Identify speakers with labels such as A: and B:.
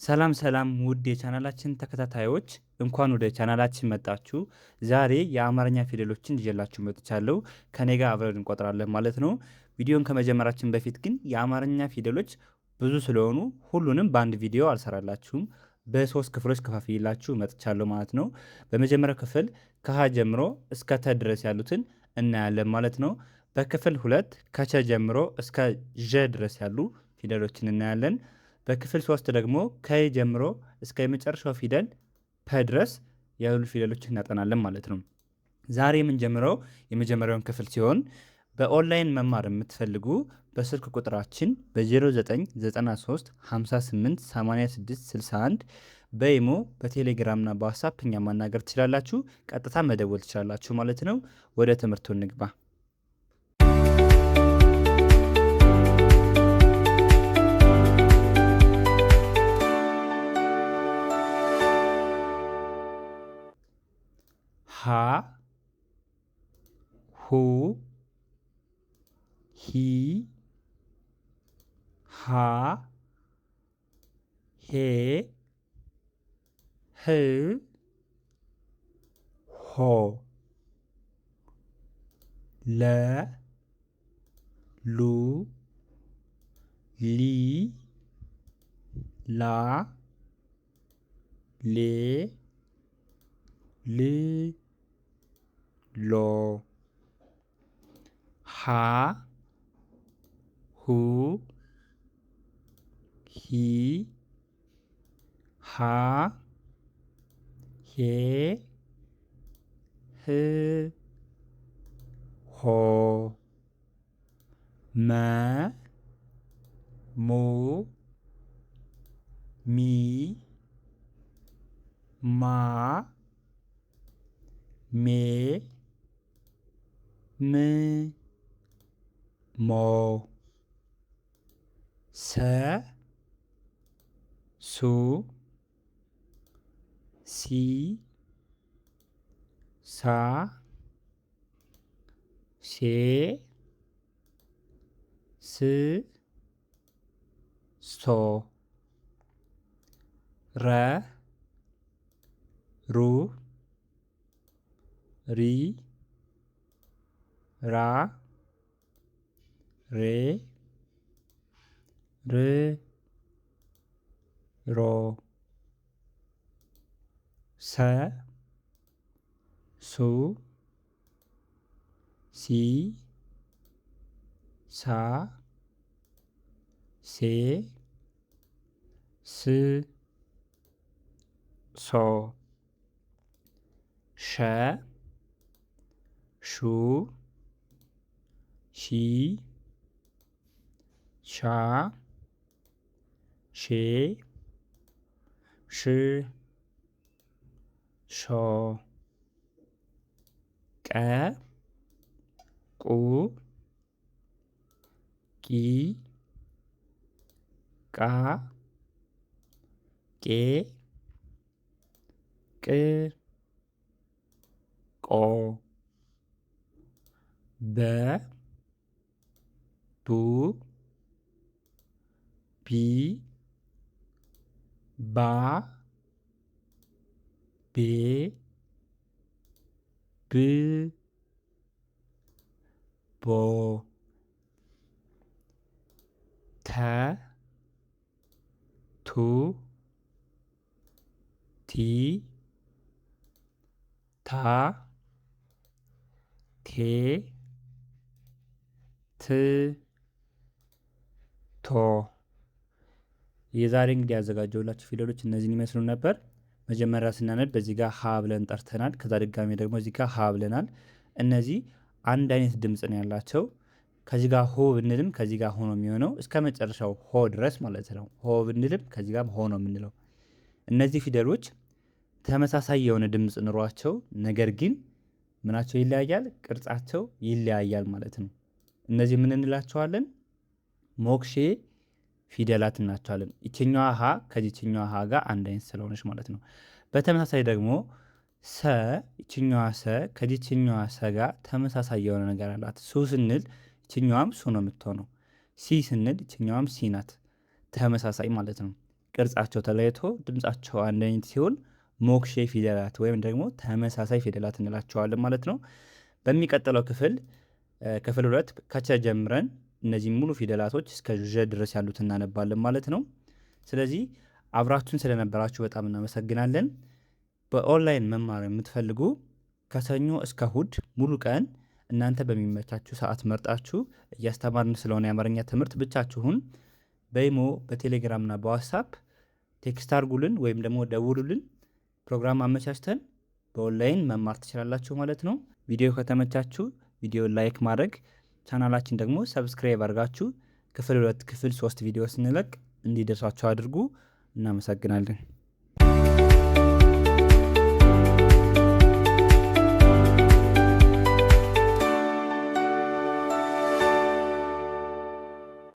A: ሰላም ሰላም ውድ የቻናላችን ተከታታዮች እንኳን ወደ ቻናላችን መጣችሁ። ዛሬ የአማርኛ ፊደሎችን ይዤላችሁ መጥቻለሁ። ከኔ ጋር አብረን እንቆጥራለን ማለት ነው። ቪዲዮን ከመጀመራችን በፊት ግን የአማርኛ ፊደሎች ብዙ ስለሆኑ ሁሉንም በአንድ ቪዲዮ አልሰራላችሁም። በሶስት ክፍሎች ከፋፍዬላችሁ መጥቻለሁ ማለት ነው። በመጀመሪያው ክፍል ከሀ ጀምሮ እስከ ተ ድረስ ያሉትን እናያለን ማለት ነው። በክፍል ሁለት ከቸ ጀምሮ እስከ ዠ ድረስ ያሉ ፊደሎችን እናያለን። በክፍል 3 ደግሞ ከ ጀምሮ እስከ የመጨረሻው ፊደል ፐ ድረስ ያሉ ፊደሎችን እናጠናለን ማለት ነው። ዛሬ የምንጀምረው የመጀመሪያውን ክፍል ሲሆን በኦንላይን መማር የምትፈልጉ በስልክ ቁጥራችን በ0993 58 86 61 በኢሞ በቴሌግራምና በዋትስአፕ እኛ ማናገር ትችላላችሁ። ቀጥታ መደወል ትችላላችሁ ማለት ነው። ወደ ትምህርቱ እንግባ። ሀ ሁ ሂ ሃ ሄ ህ ሆ ለ ሉ ሊ ላ ሌ ል ሎ ሀ ሁ ሂ ሃ ሄ ህ ሆ መ ሙ ሚ ማ ሜ ም ሞ ሰ ሱ ሲ ሳ ሴ ስ ሶ ረ ሩ ሪ ራ ሬ ር ሮ ሰ ሱ ሲ ሳ ሴ ስ ሶ ሸ ሹ ሺ ሻ ሼ ሽ ሾ ቀ ቁ ቂ ቃ ቄ ቅ ቆ በ ቡ ቢ ባ ቤ ብ ቦ ተ ቱ ቲ ታ ቴ ት ቶ የዛሬ እንግዲህ ያዘጋጀሁላችሁ ፊደሎች እነዚህን ይመስሉ ነበር። መጀመሪያ ስናነብ በዚህ ጋር ሀ ብለን ጠርተናል። ከዛ ድጋሜ ደግሞ እዚህ ጋር ሀ ብለናል። እነዚህ አንድ አይነት ድምፅ ነው ያላቸው። ከዚህ ጋር ሆ ብንልም ከዚህ ጋር ሆ ነው የሚሆነው እስከ መጨረሻው ሆ ድረስ ማለት ነው። ሆ ብንልም ከዚህ ጋር ሆ ነው የምንለው። እነዚህ ፊደሎች ተመሳሳይ የሆነ ድምፅ ኑሯቸው ነገር ግን ምናቸው ይለያያል፣ ቅርጻቸው ይለያያል ማለት ነው። እነዚህ ምን እንላቸዋለን? ሞክሼ ፊደላት እናቸዋለን። ይችኛዋ ሀ ከዚችኛዋ ሀ ጋር አንድ አይነት ስለሆነች ማለት ነው። በተመሳሳይ ደግሞ ሰ ይችኛዋ ሰ ከዚችኛዋ ሰ ጋር ተመሳሳይ የሆነ ነገር አላት። ሱ ስንል ይችኛዋም ሱ ነው የምትሆነው። ሲ ስንል ይችኛዋም ሲ ናት። ተመሳሳይ ማለት ነው። ቅርጻቸው ተለይቶ ድምጻቸው አንድ አይነት ሲሆን ሞክሼ ፊደላት ወይም ደግሞ ተመሳሳይ ፊደላት እንላቸዋለን ማለት ነው። በሚቀጥለው ክፍል 2 ከቸ ጀምረን እነዚህ ሙሉ ፊደላቶች እስከ ዠ ድረስ ያሉት እናነባለን ማለት ነው። ስለዚህ አብራችሁን ስለነበራችሁ በጣም እናመሰግናለን። በኦንላይን መማር የምትፈልጉ ከሰኞ እስከ እሁድ ሙሉ ቀን እናንተ በሚመቻችሁ ሰዓት መርጣችሁ እያስተማርን ስለሆነ የአማርኛ ትምህርት ብቻችሁን በኢሞ በቴሌግራምና በዋትሳፕ ቴክስት አድርጉልን ወይም ደግሞ ደውሉልን። ፕሮግራም አመቻችተን በኦንላይን መማር ትችላላችሁ ማለት ነው። ቪዲዮ ከተመቻችሁ ቪዲዮ ላይክ ማድረግ፣ ቻናላችን ደግሞ ሰብስክራይብ አድርጋችሁ ክፍል 2 ክፍል 3 ቪዲዮ ስንለቅ እንዲደርሳችሁ አድርጉ። እናመሰግናለን።